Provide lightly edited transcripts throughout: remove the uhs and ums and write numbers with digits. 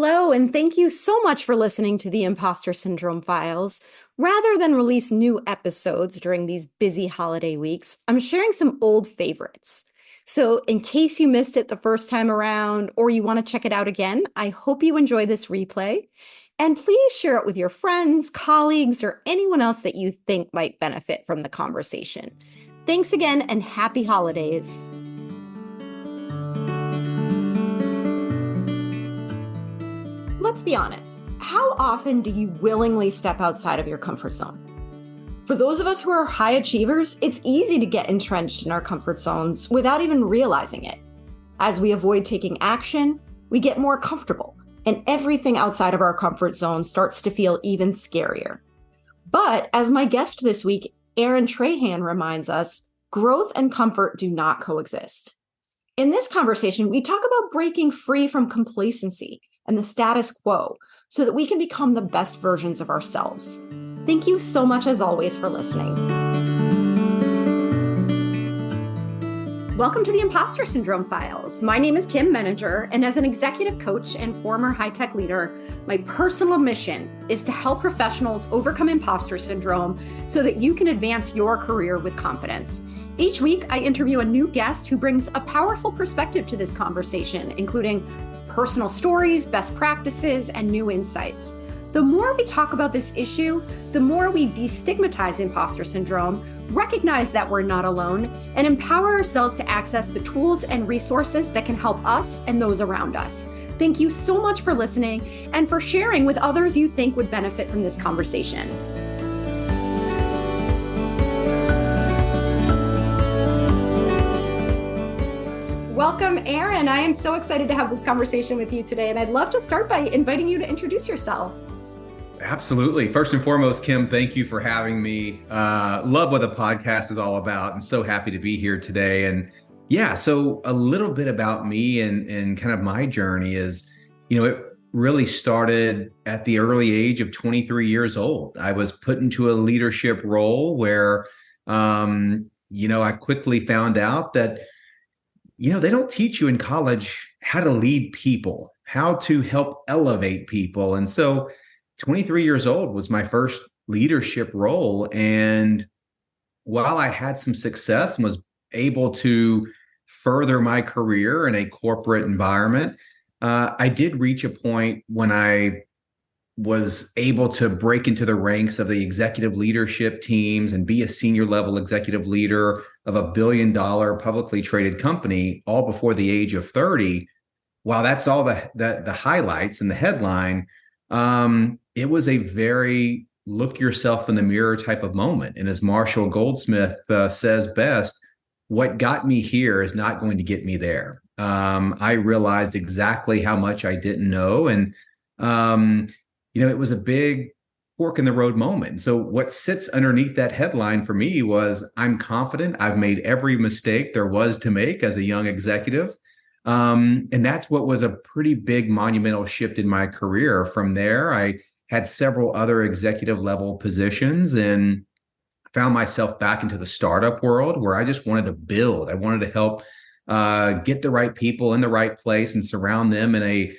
Hello, and thank you so much for listening to the Impostor Syndrome Files. Rather than release new episodes during these busy holiday weeks, I'm sharing some old favorites. So, in case you missed it the first time around or you want to check it out again, I hope you enjoy this replay. And please share it with your friends, colleagues, or anyone else that you think might benefit from the conversation. Thanks again, and happy holidays. Let's be honest. How often do you willingly step outside of your comfort zone? For those of us who are high achievers, it's easy to get entrenched in our comfort zones without even realizing it. As we avoid taking action, we get more comfortable, and everything outside of our comfort zone starts to feel even scarier. But as my guest this week, Aaron Trahan, reminds us, growth and comfort do not coexist. In this conversation, we talk about breaking free from complacency and the status quo so that we can become the best versions of ourselves. Thank you so much, as always, for listening. Welcome to the Impostor Syndrome Files. My name is Kim Meninger, and as an executive coach and former high-tech leader, my personal mission is to help professionals overcome imposter syndrome so that you can advance your career with confidence. Each week, I interview a new guest who brings a powerful perspective to this conversation, including personal stories, best practices, and new insights. The more we talk about this issue, the more we destigmatize imposter syndrome, recognize that we're not alone, and empower ourselves to access the tools and resources that can help us and those around us. Thank you so much for listening and for sharing with others you think would benefit from this conversation. Welcome, Aaron. I am so excited to have this conversation with you today, and I'd love to start by inviting you to introduce yourself. Absolutely. First and foremost, Kim, thank you for having me. Love what the podcast is all about, and so happy to be here today. And yeah, so a little bit about me and kind of my journey is, it really started at the early age of 23 years old. I was put into a leadership role where, I quickly found out that they don't teach you in college how to lead people, how to help elevate people. And so 23 years old was my first leadership role. And while I had some success and was able to further my career in a corporate environment, I did reach a point when I was able to break into the ranks of the executive leadership teams and be a senior level executive leader of $1 billion publicly traded company, all before the age of 30. While that's all the highlights and the headline, it was a very look yourself in the mirror type of moment. And as Marshall Goldsmith says best, what got me here is not going to get me there. I realized exactly how much I didn't know. And, it was a big fork in the road moment. So what sits underneath that headline for me was, I'm confident I've made every mistake there was to make as a young executive. And that's what was a pretty big monumental shift in my career. From there, I had several other executive level positions and found myself back into the startup world where I just wanted to build. I wanted to help get the right people in the right place and surround them in a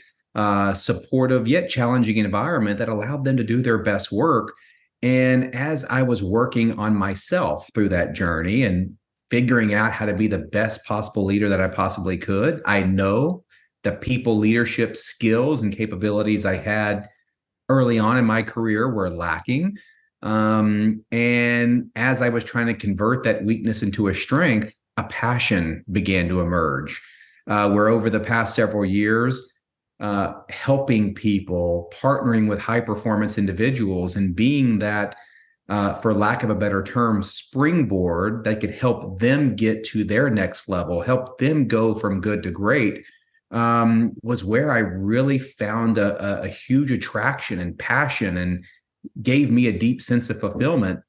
supportive yet challenging environment that allowed them to do their best work. And as I was working on myself through that journey and figuring out how to be the best possible leader that I possibly could, I know the people leadership skills and capabilities I had early on in my career were lacking. And as I was trying to convert that weakness into a strength, a passion began to emerge, where over the past several years, helping people, partnering with high performance individuals, and being that, for lack of a better term, springboard that could help them get to their next level, help them go from good to great, was where I really found a huge attraction and passion and gave me a deep sense of fulfillment.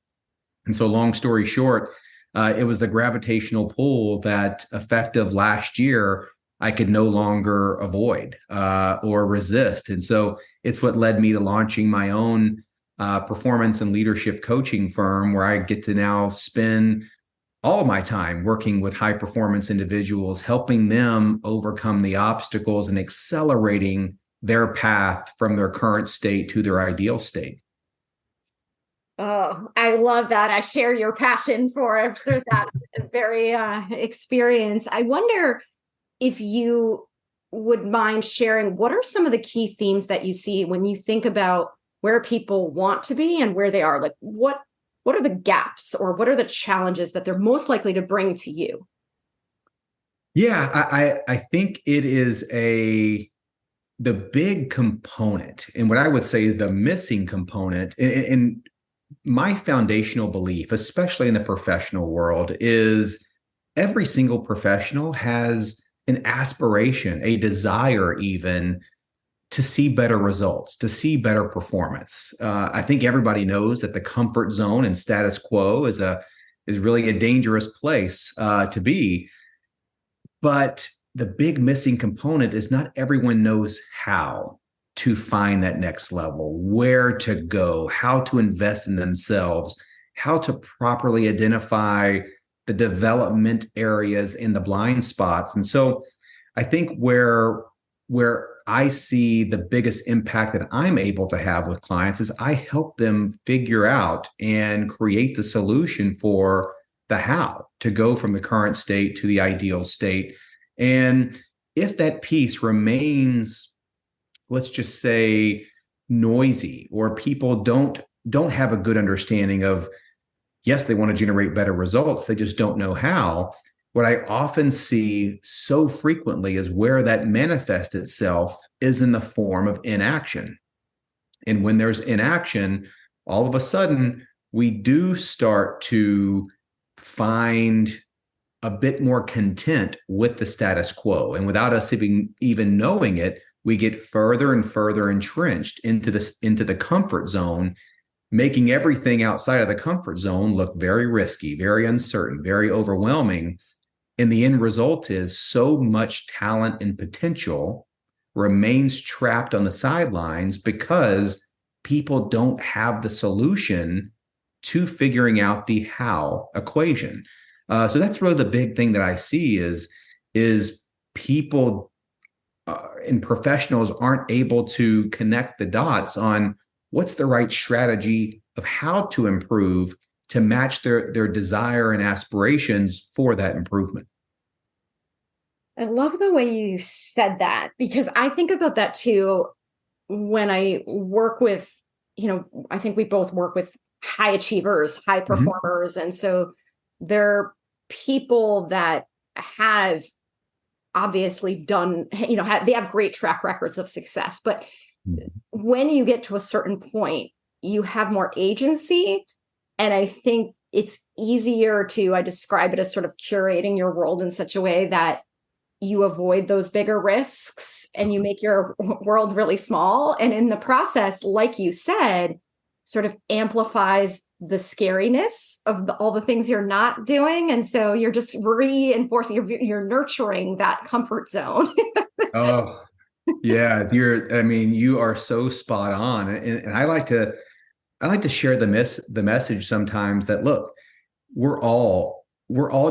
And so long story short, it was the gravitational pull that effective last year I could no longer avoid or resist. And so it's what led me to launching my own performance and leadership coaching firm, where I get to now spend all of my time working with high performance individuals, helping them overcome the obstacles and accelerating their path from their current state to their ideal state. Oh, I love that. I share your passion for that very experience. I wonder if you would mind sharing what are some of the key themes that you see when you think about where people want to be and where they are? Like what are the gaps or what are the challenges that they're most likely to bring to you? Yeah, I think it is the big component, and what I would say the missing component, and my foundational belief, especially in the professional world, is every single professional has an aspiration, a desire even to see better results, to see better performance. I think everybody knows that the comfort zone and status quo is really a dangerous place to be. But the big missing component is not everyone knows how to find that next level, where to go, how to invest in themselves, how to properly identify the development areas and the blind spots. And so I think where I see the biggest impact that I'm able to have with clients is I help them figure out and create the solution for the how to go from the current state to the ideal state. And if that piece remains, let's just say, noisy, or people don't have a good understanding of, yes, they want to generate better results, they just don't know how. What I often see so frequently is where that manifests itself is in the form of inaction. And when there's inaction, all of a sudden we do start to find a bit more content with the status quo. And without us even knowing it, we get further and further entrenched into the comfort zone, making everything outside of the comfort zone look very risky, very uncertain, very overwhelming. And the end result is so much talent and potential remains trapped on the sidelines because people don't have the solution to figuring out the how equation. So that's really the big thing that I see is people and professionals aren't able to connect the dots on what's the right strategy of how to improve to match their desire and aspirations for that improvement. I love the way you said that because I think about that too when I work with, I think we both work with high achievers, high performers. And so they're people that have obviously done, they have great track records of success. But when you get to a certain point, you have more agency. And I think it's easier I describe it as sort of curating your world in such a way that you avoid those bigger risks and you make your world really small. And in the process, like you said, sort of amplifies the scariness of all the things you're not doing. And so you're just reinforcing, you're nurturing that comfort zone. Oh, yeah. You are so spot on. And I like to share the message sometimes that, look, we're all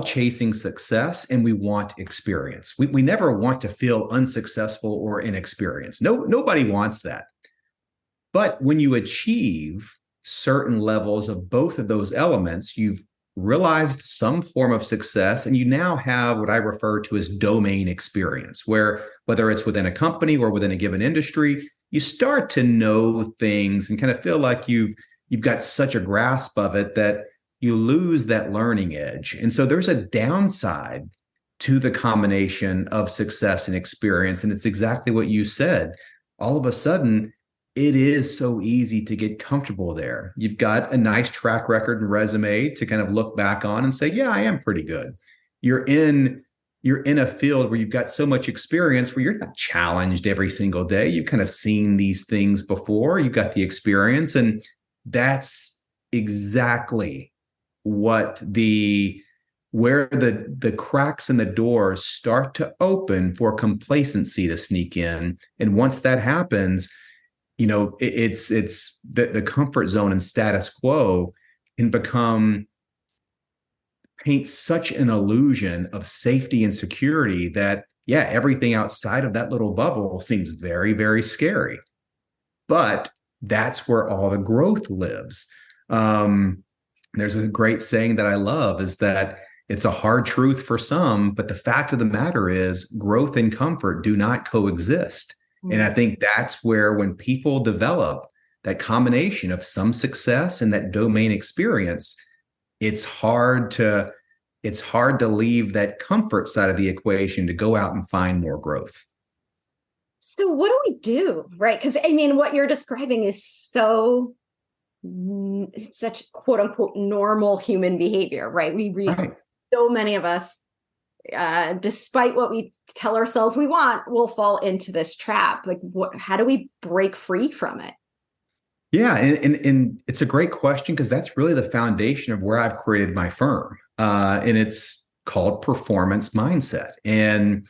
chasing success and we want experience. We never want to feel unsuccessful or inexperienced. Nobody wants that. But when you achieve certain levels of both of those elements, you've realized some form of success and you now have what I refer to as domain experience, where whether it's within a company or within a given industry, you start to know things and kind of feel like you've got such a grasp of it that you lose that learning edge. And so there's a downside to the combination of success and experience. And it's exactly what you said. All of a sudden, it is so easy to get comfortable there. You've got a nice track record and resume to kind of look back on and say, yeah, I am pretty good. You're in a field where you've got so much experience where you're not challenged every single day. You've kind of seen these things before. You've got the experience. And that's exactly where the cracks in the doors start to open for complacency to sneak in. And once that happens, it's the comfort zone and status quo can paint such an illusion of safety and security that yeah, everything outside of that little bubble seems very, very scary. But that's where all the growth lives. Um, there's a great saying that I love is that it's a hard truth for some, but the fact of the matter is growth and comfort do not coexist. And I think that's where when people develop that combination of some success and that domain experience, it's hard to leave that comfort side of the equation to go out and find more growth. So what do we do, right? Because I mean, what you're describing is it's such quote unquote normal human behavior, right? We read Right. so many of us, despite what we tell ourselves we want, will fall into this trap. Like, how do we break free from it? Yeah, and it's a great question because that's really the foundation of where I've created my firm, and it's called performance mindset. And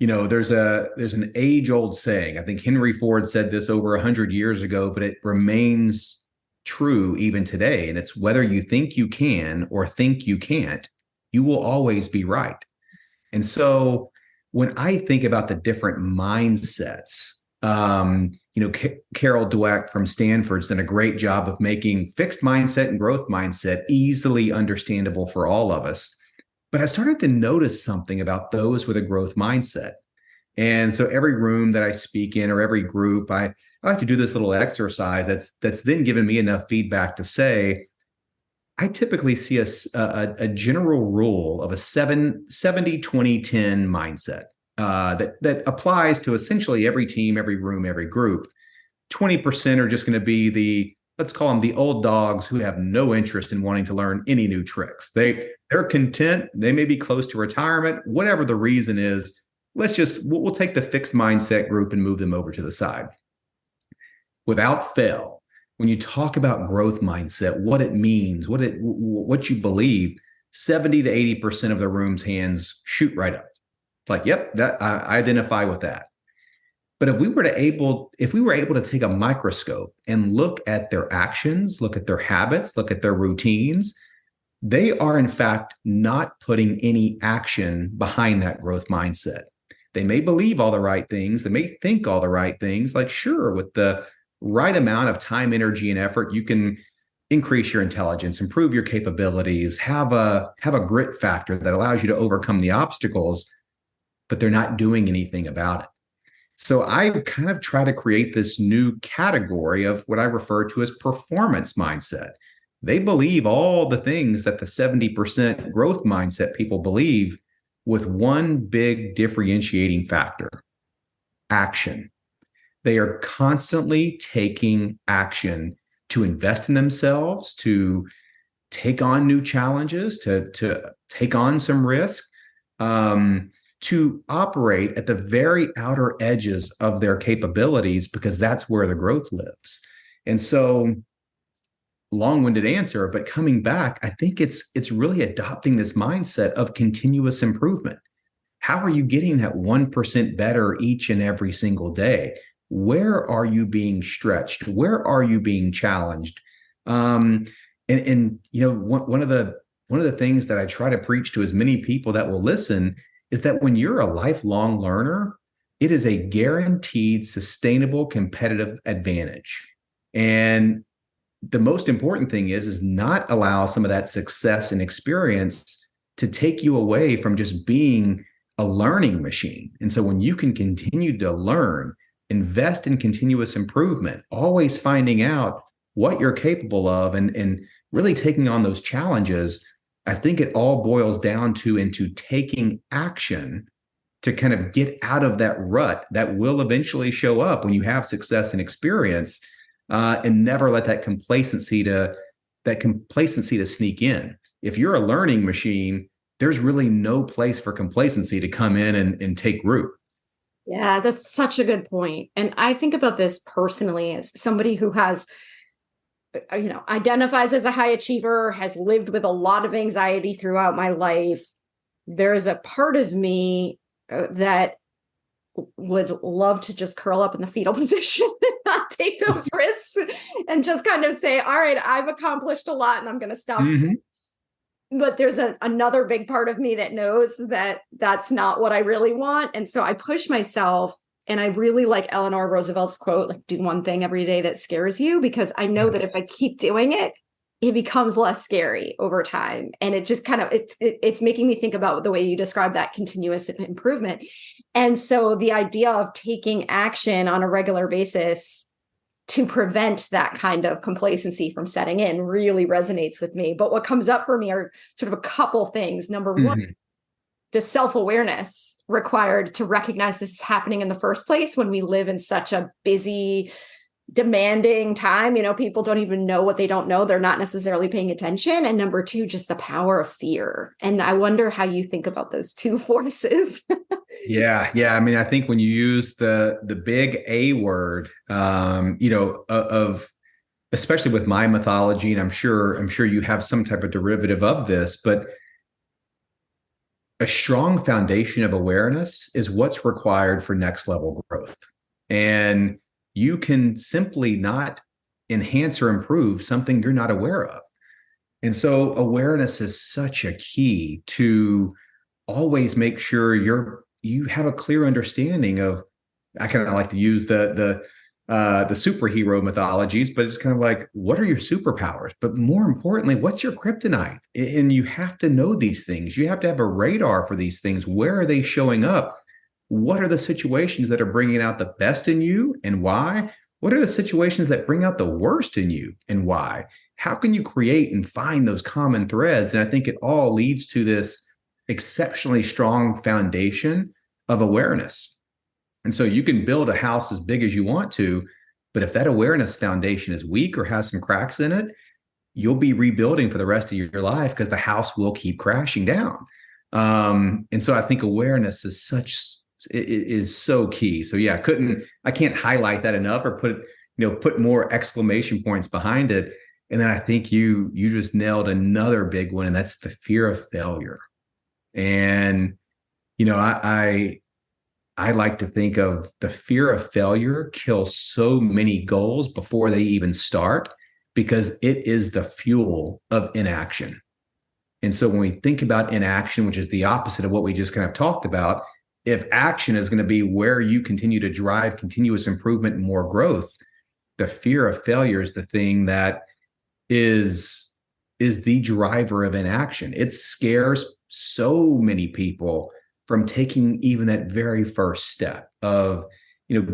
there's an age-old saying. I think Henry Ford said this over 100 years ago, but it remains true even today. And it's whether you think you can or think you can't, you will always be right. And so when I think about the different mindsets, Carol Dweck from Stanford's done a great job of making fixed mindset and growth mindset easily understandable for all of us. But I started to notice something about those with a growth mindset. And so every room that I speak in or every group, I like to do this little exercise that's then given me enough feedback to say, I typically see a general rule of a 70-20-10 mindset that applies to essentially every team, every room, every group. 20% are just going to be let's call them the old dogs who have no interest in wanting to learn any new tricks. They're content. They may be close to retirement, whatever the reason is. We'll take the fixed mindset group and move them over to the side. Without fail, when you talk about growth mindset, what it means, what you believe, 70 to 80% of the room's hands shoot right up. It's like, yep, that I identify with that. But if we were able to take a microscope and look at their actions, look at their habits, look at their routines, they are in fact not putting any action behind that growth mindset. They may believe all the right things, they may think all the right things, like sure, with the right amount of time, energy, and effort, you can increase your intelligence, improve your capabilities, have a grit factor that allows you to overcome the obstacles, but they're not doing anything about it. So I kind of try to create this new category of what I refer to as performance mindset. They believe all the things that the 70% growth mindset people believe, with one big differentiating factor: action. They are constantly taking action to invest in themselves, to take on new challenges, to take on some risk, to operate at the very outer edges of their capabilities, because that's where the growth lives. And so, long-winded answer, but coming back, I think it's really adopting this mindset of continuous improvement. How are you getting that 1% better each and every single day? Where are you being stretched? Where are you being challenged? One of the things that I try to preach to as many people that will listen is that when you're a lifelong learner, it is a guaranteed, sustainable, competitive advantage. And the most important thing is not allow some of that success and experience to take you away from just being a learning machine. And so when you can continue to learn, invest in continuous improvement, always finding out what you're capable of and really taking on those challenges, I think it all boils down into taking action to kind of get out of that rut that will eventually show up when you have success and experience, and never let that complacency to sneak in. If you're a learning machine, there's really no place for complacency to come in and take root. Yeah, that's such a good point. And I think about this personally as somebody who has, identifies as a high achiever, has lived with a lot of anxiety throughout my life. There is a part of me that would love to just curl up in the fetal position and not take those risks and just kind of say, all right, I've accomplished a lot and I'm going to stop. Mm-hmm. but there's another big part of me that knows that that's not what I really want. And so I push myself. And I really like Eleanor Roosevelt's quote, like, do one thing every day that scares you, because I know that if I keep doing it, it becomes less scary over time. And it just kind of, it's making me think about the way you describe that continuous improvement. And so the idea of taking action on a regular basis to prevent that kind of complacency from setting in really resonates with me. But what comes up for me are sort of a couple things. Number one, the self-awareness required to recognize this is happening in the first place when we live in such a busy, demanding time. People don't even know what they don't know. They're not necessarily paying attention. And number two, just the power of fear. And I wonder how you think about those two forces. Yeah. I mean, I think when you use the big A word, of especially with my mythology, and I'm sure you have some type of derivative of this, but a strong foundation of awareness is what's required for next level growth. And you can simply not enhance or improve something you're not aware of. And so awareness is such a key to always make sure you have a clear understanding of, I kind of like to use the superhero mythologies, but it's kind of like, what are your superpowers? But more importantly, what's your kryptonite? And you have to know these things. You have to have a radar for these things. Where are they showing up? What are the situations that are bringing out the best in you and why? What are the situations that bring out the worst in you and why? How can you create and find those common threads? And I think it all leads to this exceptionally strong foundation of awareness. And so you can build a house as big as you want to, but if that awareness foundation is weak or has some cracks in it, you'll be rebuilding for the rest of your life because the house will keep crashing down. And so I think awareness is so key. So yeah, I can't highlight that enough or put more exclamation points behind it. And then I think you just nailed another big one, and that's the fear of failure. And I like to think of the fear of failure kills so many goals before they even start, because it is the fuel of inaction. And so when we think about inaction, which is the opposite of what we just kind of talked about, if action is going to be where you continue to drive continuous improvement and more growth, the fear of failure is the thing that is the driver of inaction. It scares so many people from taking even that very first step of,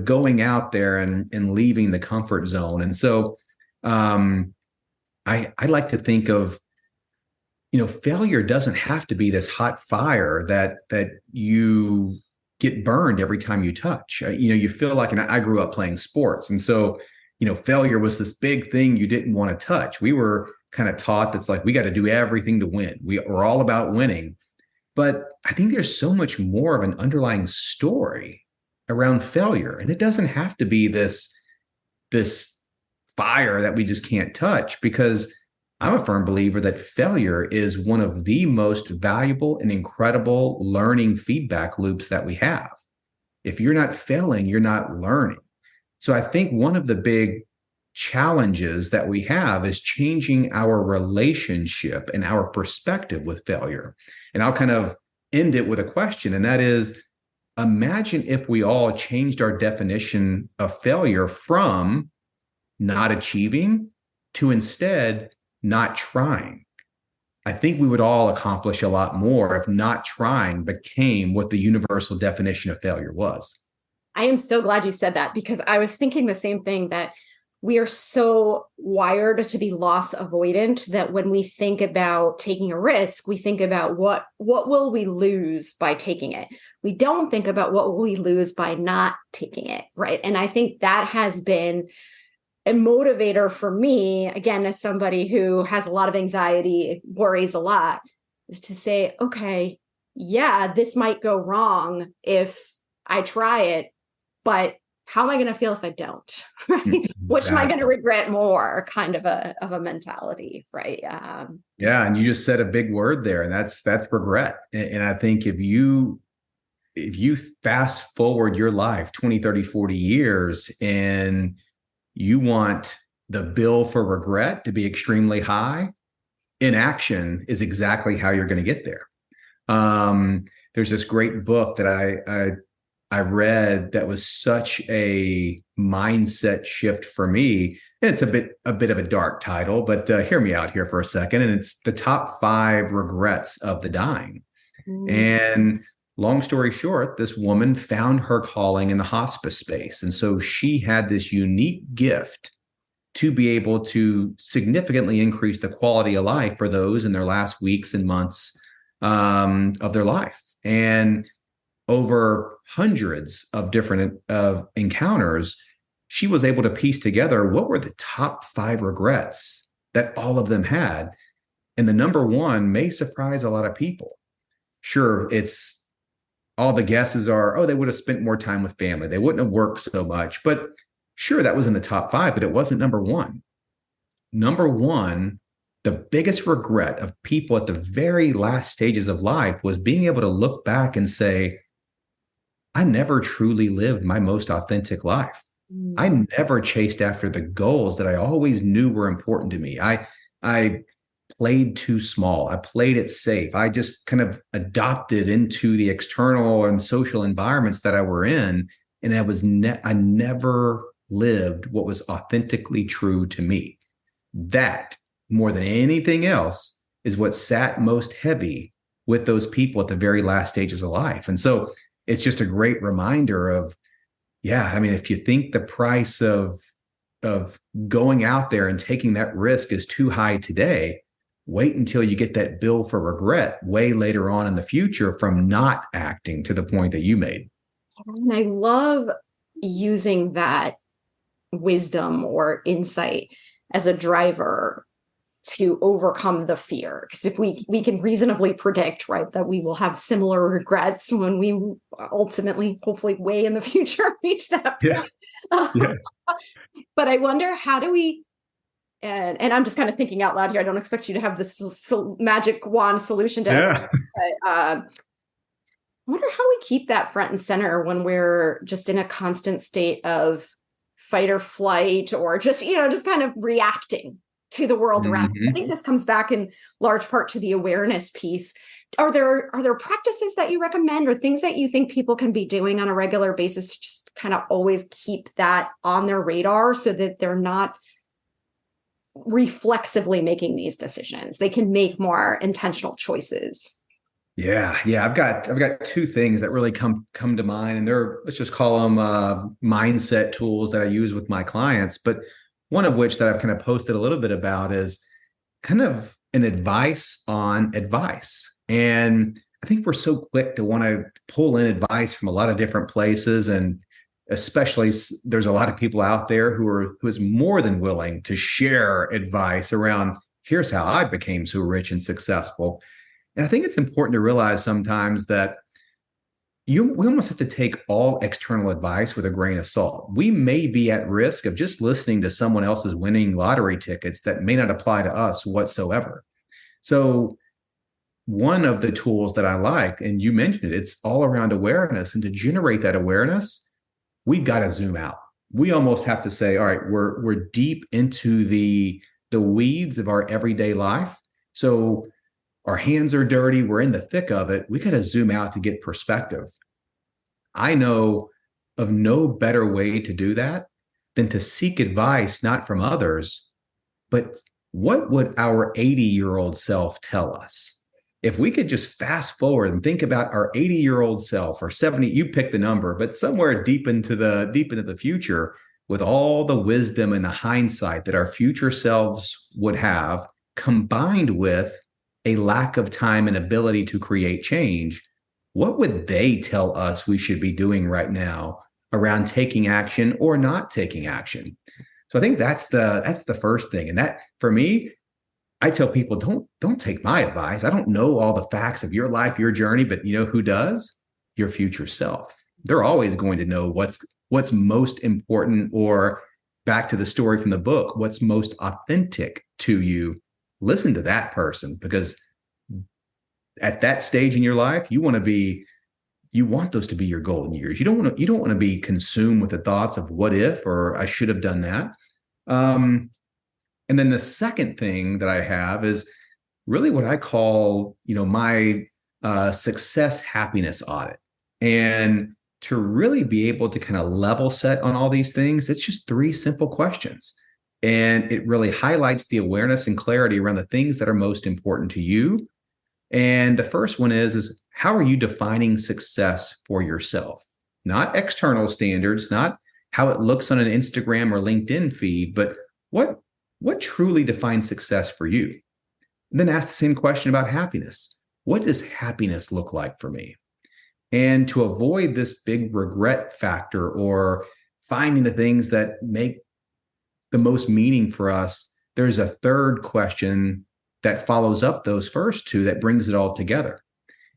going out there and leaving the comfort zone. And so I like to think of, failure doesn't have to be this hot fire that you get burned every time you touch. You feel like, and I grew up playing sports. And so, failure was this big thing you didn't want to touch. We were kind of taught that's like, we got to do everything to win. We're all about winning. But I think there's so much more of an underlying story around failure. And it doesn't have to be this fire that we just can't touch, because I'm a firm believer that failure is one of the most valuable and incredible learning feedback loops that we have. If you're not failing, you're not learning. So I think one of the big challenges that we have is changing our relationship and our perspective with failure. And I'll kind of end it with a question, and that is, imagine if we all changed our definition of failure from not achieving to instead not trying. I think we would all accomplish a lot more if not trying became what the universal definition of failure was. I am so glad you said that, because I was thinking the same thing, that we are so wired to be loss avoidant that when we think about taking a risk, we think about what will we lose by taking it. We don't think about what will we lose by not taking it, right? And I think that has been a motivator for me, again, as somebody who has a lot of anxiety, worries a lot, is to say, okay, yeah, this might go wrong if I try it, but how am I going to feel if I don't? Right? Exactly. Which am I going to regret more? Kind of a mentality, right? Yeah, and you just said a big word there, and that's regret. And I think if you fast forward your life 20, 30, 40 years, and you want the bill for regret to be extremely high, inaction is exactly how you're going to get there. There's this great book that I read that was such a mindset shift for me. And it's a bit of a dark title, but hear me out here for a second. And it's The Top 5 Regrets of the Dying. And long story short, this woman found her calling in the hospice space. And so she had this unique gift to be able to significantly increase the quality of life for those in their last weeks and months of their life. And over hundreds of different encounters, she was able to piece together what were the top 5 regrets that all of them had. And the number one may surprise a lot of people. Sure, it's all the guesses are, oh, they would have spent more time with family. They wouldn't have worked so much. But sure, that was in the top 5, but it wasn't number one. Number one, the biggest regret of people at the very last stages of life was being able to look back and say, I never truly lived my most authentic life. I never chased after the goals that I always knew were important to me. I played too small. I played it safe. I just kind of adopted into the external and social environments that I were in. And I never lived what was authentically true to me. That, more than anything else, is what sat most heavy with those people at the very last stages of life. And so it's just a great reminder of, yeah, I mean, if you think the price of going out there and taking that risk is too high today, wait until you get that bill for regret way later on in the future from not acting to the point that you made. And I love using that wisdom or insight as a driver to overcome the fear. Because if we can reasonably predict, right, that we will have similar regrets when we ultimately, hopefully way in the future, reach that point. Yeah. But I wonder, how do we, and I'm just kind of thinking out loud here, I don't expect you to have this magic wand solution to everything, but I wonder how we keep that front and center when we're just in a constant state of fight or flight, or just kind of reacting to the world around us. I think this comes back in large part to the awareness piece. Are there practices that you recommend, or things that you think people can be doing on a regular basis to just kind of always keep that on their radar so that they're not reflexively making these decisions? They can make more intentional choices. Yeah. I've got 2 things that really come to mind, and they're, let's just call them mindset tools that I use with my clients. But one of which that I've kind of posted a little bit about is kind of an advice on advice. And I think we're so quick to want to pull in advice from a lot of different places, and especially there's a lot of people out there who is more than willing to share advice around, here's how I became so rich and successful. And I think it's important to realize sometimes that we almost have to take all external advice with a grain of salt. We may be at risk of just listening to someone else's winning lottery tickets that may not apply to us whatsoever. So one of the tools that I like, and you mentioned it, it's all around awareness. And to generate that awareness, we've got to zoom out. We almost have to say, all right, we're deep into the weeds of our everyday life. So our hands are dirty. We're in the thick of it. We got to zoom out to get perspective. I know of no better way to do that than to seek advice, not from others, but what would our 80-year-old self tell us? If we could just fast forward and think about our 80-year-old self, or 70, you pick the number, but somewhere deep into the future, with all the wisdom and the hindsight that our future selves would have, combined with a lack of time and ability to create change, what would they tell us we should be doing right now around taking action or not taking action? So I think that's the first thing. And that, for me, I tell people, don't take my advice. I don't know all the facts of your life, your journey, but you know who does? Your future self. They're always going to know what's most important, or back to the story from the book, what's most authentic to you. Listen to that person, because at that stage in your life, you want those to be your golden years. You don't want to be consumed with the thoughts of what if, or I should have done that. And then the second thing that I have is really what I call, my success happiness audit. And to really be able to kind of level set on all these things, it's just three simple questions. And it really highlights the awareness and clarity around the things that are most important to you. And the first one is how are you defining success for yourself? Not external standards, not how it looks on an Instagram or LinkedIn feed, but what truly defines success for you? And then ask the same question about happiness. What does happiness look like for me? And to avoid this big regret factor or finding the things that make the most meaning for us, there's a third question that follows up those first two that brings it all together.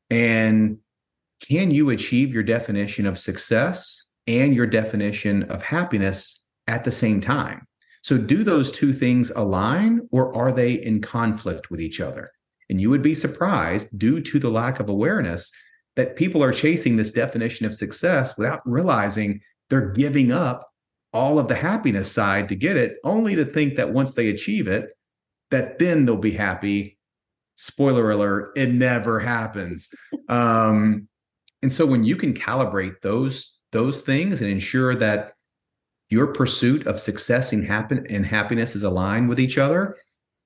And can you achieve your definition of success and your definition of happiness at the same time? So do those two things align, or are they in conflict with each other? And you would be surprised, due to the lack of awareness, that people are chasing this definition of success without realizing they're giving up all of the happiness side to get it, only to think that once they achieve it, that then they'll be happy. Spoiler alert, it never happens. And so when you can calibrate those things and ensure that your pursuit of success and happiness is aligned with each other,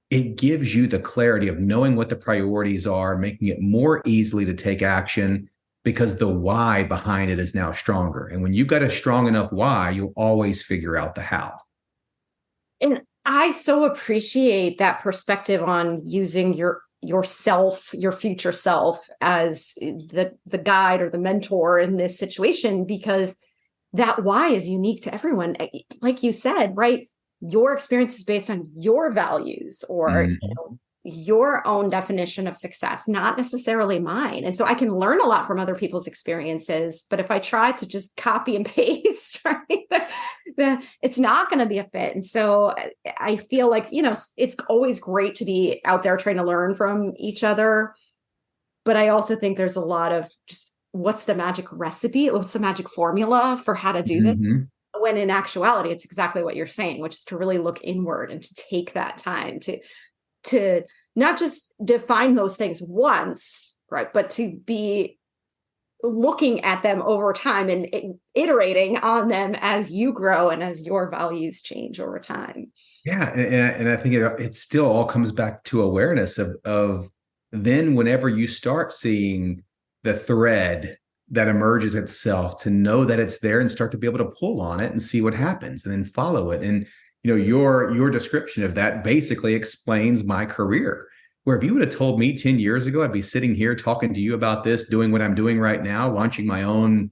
it gives you the clarity of knowing what the priorities are, making it more easily to take action because the why behind it is now stronger. And when you've got a strong enough why, you'll always figure out the how. And I so appreciate that perspective on using yourself, your future self, as the guide or the mentor in this situation, because that why is unique to everyone. Like you said, right? Your experience is based on your values or your own definition of success, not necessarily mine. And so I can learn a lot from other people's experiences, but if I try to just copy and paste, right, then it's not going to be a fit. And so I feel like, it's always great to be out there trying to learn from each other. But I also think there's a lot of just, what's the magic recipe? What's the magic formula for how to do this? When in actuality, it's exactly what you're saying, which is to really look inward and to take that time to not just define those things once, right, but to be looking at them over time and iterating on them as you grow and as your values change over time. Yeah, and I think it still all comes back to awareness of then whenever you start seeing the thread that emerges itself, to know that it's there and start to be able to pull on it and see what happens and then follow it. And your description of that basically explains my career. Where if you would have told me 10 years ago, I'd be sitting here talking to you about this, doing what I'm doing right now, launching my own,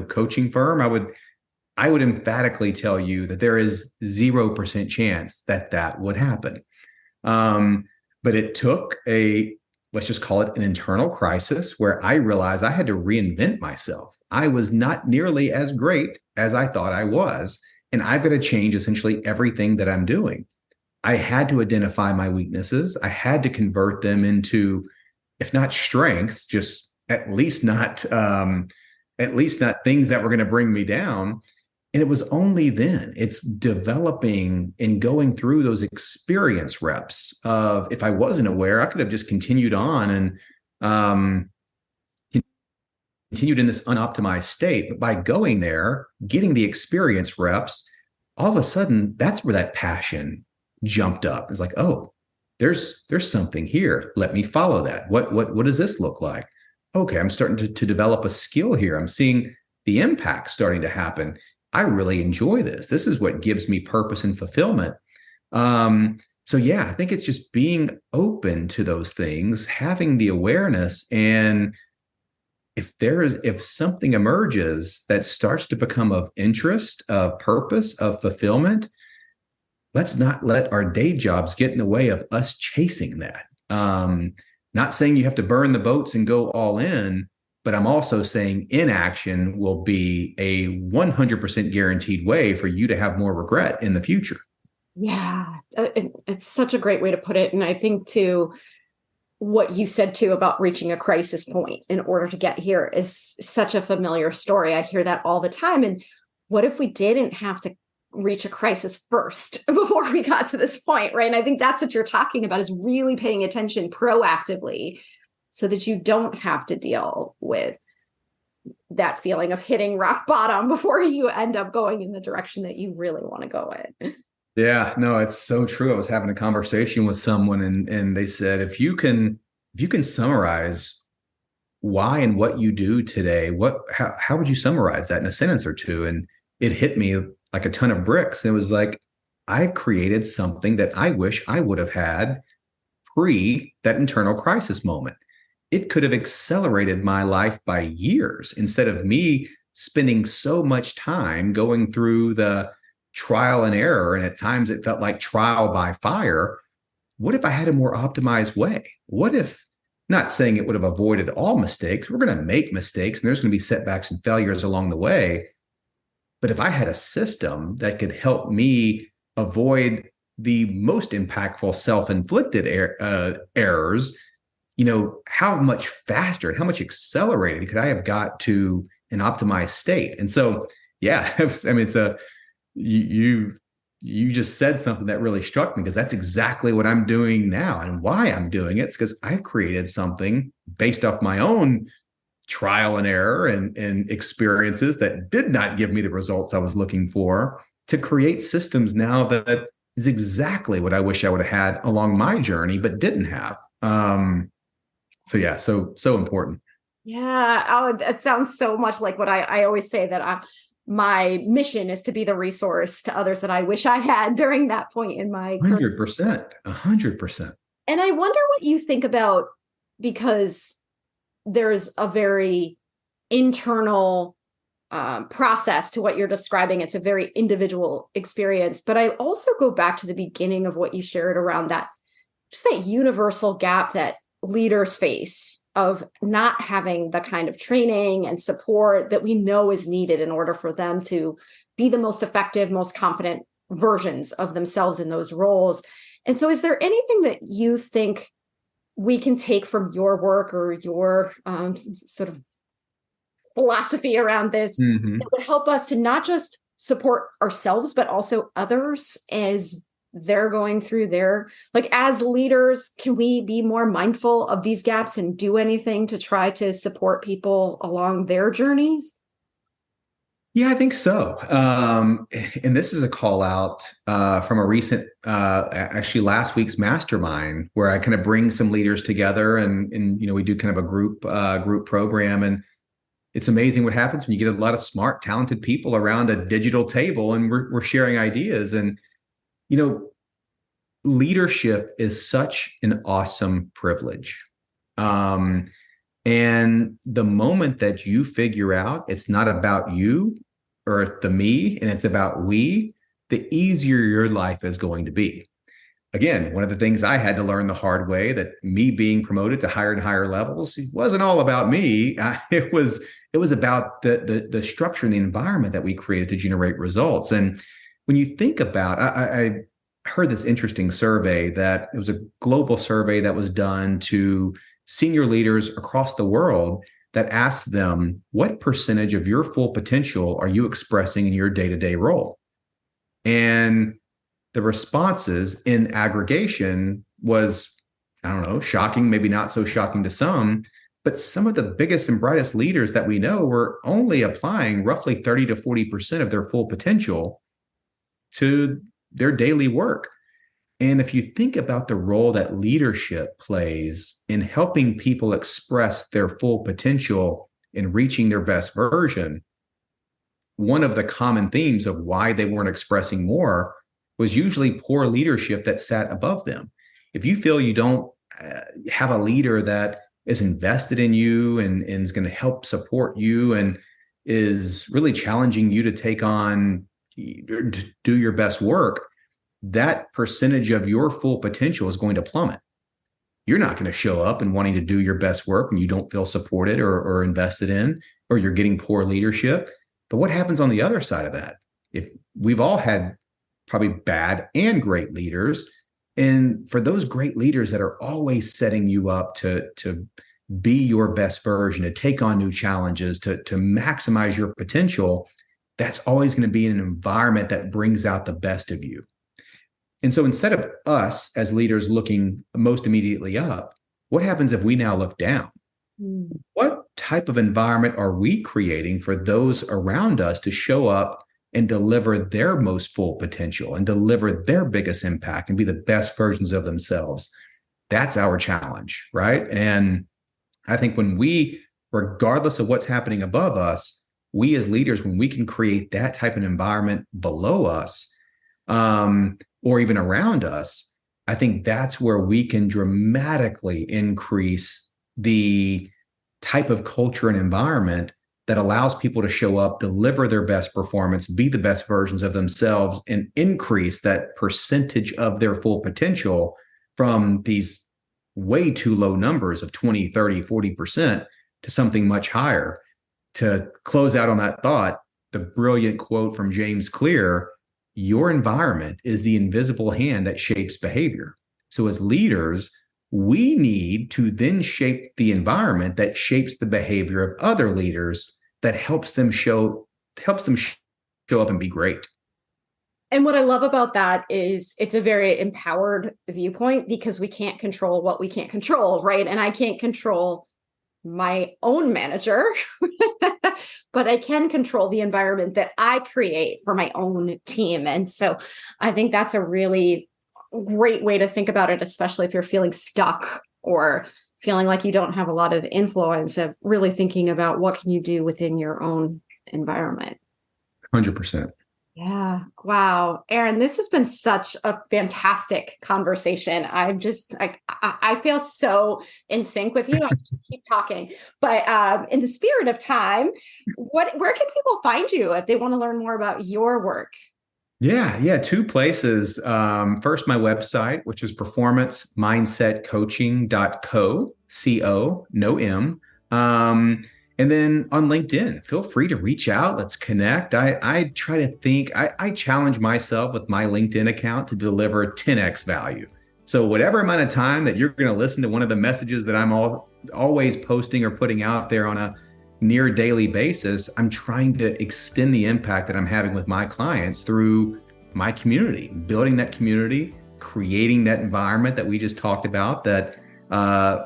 coaching firm, I would emphatically tell you that there is 0% chance that would happen. But it took let's just call it an internal crisis, where I realized I had to reinvent myself. I was not nearly as great as I thought I was, and I've got to change essentially everything that I'm doing. I had to identify my weaknesses. I had to convert them into, if not strengths, just at least not things that were going to bring me down. And it was only then it's developing and going through those experience reps of, if I wasn't aware, I could have just continued on and continued in this unoptimized state. But by going there, getting the experience reps, all of a sudden, that's where that passion jumped up. It's like, oh, there's something here. Let me follow that. What does this look like? Okay, I'm starting to develop a skill here. I'm seeing the impact starting to happen. I really enjoy this. This is what gives me purpose and fulfillment. So yeah, I think it's just being open to those things, having the awareness. And if something emerges that starts to become of interest, of purpose, of fulfillment, let's not let our day jobs get in the way of us chasing that. Not saying you have to burn the boats and go all in, but I'm also saying inaction will be a 100% guaranteed way for you to have more regret in the future. Yeah, it's such a great way to put it. And I think too, what you said too about reaching a crisis point in order to get here is such a familiar story. I hear that all the time. And what if we didn't have to reach a crisis first before we got to this point, right? And I think that's what you're talking about, is really paying attention proactively so that you don't have to deal with that feeling of hitting rock bottom before you end up going in the direction that you really want to go in. Yeah, no, it's so true. I was having a conversation with someone and they said, if you can summarize why and what you do today, how would you summarize that in a sentence or two? And it hit me like a ton of bricks. And it was like, I've created something that I wish I would have had pre that internal crisis moment. It could have accelerated my life by years instead of me spending so much time going through the trial and error. And at times it felt like trial by fire. What if I had a more optimized way? What if, not saying it would have avoided all mistakes, we're going to make mistakes and there's going to be setbacks and failures along the way. But if I had a system that could help me avoid the most impactful self-inflicted errors, how much faster and how much accelerated could I have got to an optimized state? And so, yeah, I mean, you just said something that really struck me, because that's exactly what I'm doing now. And why I'm doing it is because I've created something based off my own trial and error and experiences that did not give me the results I was looking for, to create systems now that is exactly what I wish I would have had along my journey, but didn't have. So yeah, so important. Yeah. Oh, that sounds so much like what I always say, that my mission is to be the resource to others that I wish I had during that point in my career. 100%. And I wonder what you think about, because there's a very internal process to what you're describing. It's a very individual experience. But I also go back to the beginning of what you shared around that, just that universal gap that leaders face of not having the kind of training and support that we know is needed in order for them to be the most effective, most confident versions of themselves in those roles. And so is there anything that you think we can take from your work or your sort of philosophy around this that would help us to not just support ourselves, but also others as they're going through their, like, as leaders, can we be more mindful of these gaps and do anything to try to support people along their journeys? Yeah, I think so. And this is a call out from a recent, actually last week's mastermind, where I kind of bring some leaders together and we do kind of a group program. And it's amazing what happens when you get a lot of smart, talented people around a digital table and we're sharing ideas. And leadership is such an awesome privilege. And the moment that you figure out it's not about you or the me, and it's about we, the easier your life is going to be. Again, one of the things I had to learn the hard way, that me being promoted to higher and higher levels wasn't all about me. It was about the structure and the environment that we created to generate results. And when you think about, I heard this interesting survey, that it was a global survey that was done to senior leaders across the world, that asked them, what percentage of your full potential are you expressing in your day-to-day role? And the responses in aggregation was, I don't know, shocking, maybe not so shocking to some, but some of the biggest and brightest leaders that we know were only applying roughly 30 to 40% of their full potential to their daily work. And if you think about the role that leadership plays in helping people express their full potential in reaching their best version, one of the common themes of why they weren't expressing more was usually poor leadership that sat above them. If you feel you don't have a leader that is invested in you and is going to help support you and is really challenging you to take on, to do your best work, that percentage of your full potential is going to plummet. You're not going to show up and wanting to do your best work when you don't feel supported or invested in, or you're getting poor leadership. But what happens on the other side of that? If we've all had probably bad and great leaders, and for those great leaders that are always setting you up to be your best version, to take on new challenges, to maximize your potential, that's always going to be an environment that brings out the best of you. And so instead of us as leaders looking most immediately up, what happens if we now look down? What type of environment are we creating for those around us to show up and deliver their most full potential and deliver their biggest impact and be the best versions of themselves? That's our challenge, right? And I think when we, regardless of what's happening above us, we as leaders, when we can create that type of environment below us, or even around us, I think that's where we can dramatically increase the type of culture and environment that allows people to show up, deliver their best performance, be the best versions of themselves, and increase that percentage of their full potential from these way too low numbers of 20, 30, 40% to something much higher. To close out on that thought, the brilliant quote from James Clear, your environment is the invisible hand that shapes behavior. So as leaders, we need to then shape the environment that shapes the behavior of other leaders that helps them show up and be great. And what I love about that is it's a very empowered viewpoint, because we can't control what we can't control, right? And I can't control my own manager, but I can control the environment that I create for my own team. And so I think that's a really great way to think about it, especially if you're feeling stuck or feeling like you don't have a lot of influence, of really thinking about what can you do within your own environment. 100%. Yeah. Wow. Aaron, this has been such a fantastic conversation. I feel so in sync with you. I just keep talking, but in the spirit of time, where can people find you if they want to learn more about your work? Yeah. Two places. First, my website, which is performancemindsetcoaching.co, no M. And then on LinkedIn, feel free to reach out. Let's connect. I try to think, I challenge myself with my LinkedIn account to deliver 10x value. So whatever amount of time that you're going to listen to one of the messages that I'm always posting or putting out there on a near daily basis, I'm trying to extend the impact that I'm having with my clients through my community, building that community, creating that environment that we just talked about that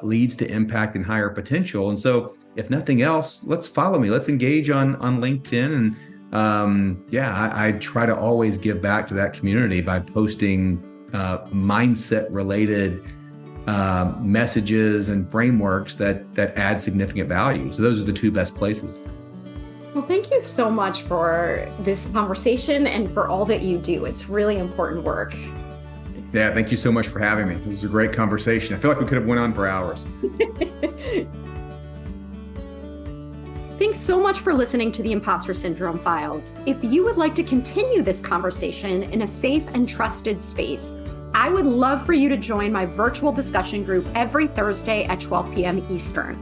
leads to impact and higher potential. And so if nothing else, let's follow me. Let's engage on LinkedIn. And I try to always give back to that community by posting mindset related messages and frameworks that add significant value. So those are the two best places. Well, thank you so much for this conversation and for all that you do. It's really important work. Yeah, thank you so much for having me. This was a great conversation. I feel like we could have went on for hours. Thanks so much for listening to the Impostor Syndrome Files. If you would like to continue this conversation in a safe and trusted space, I would love for you to join my virtual discussion group every Thursday at 12 p.m. Eastern.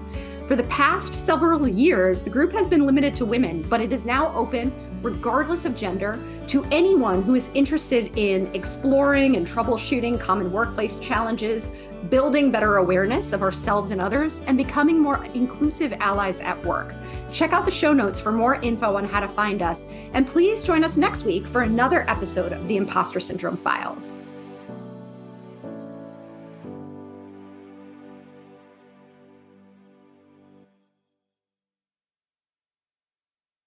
For the past several years, the group has been limited to women, but it is now open, regardless of gender, to anyone who is interested in exploring and troubleshooting common workplace challenges, building better awareness of ourselves and others, and becoming more inclusive allies at work. Check out the show notes for more info on how to find us, and please join us next week for another episode of the Impostor Syndrome Files.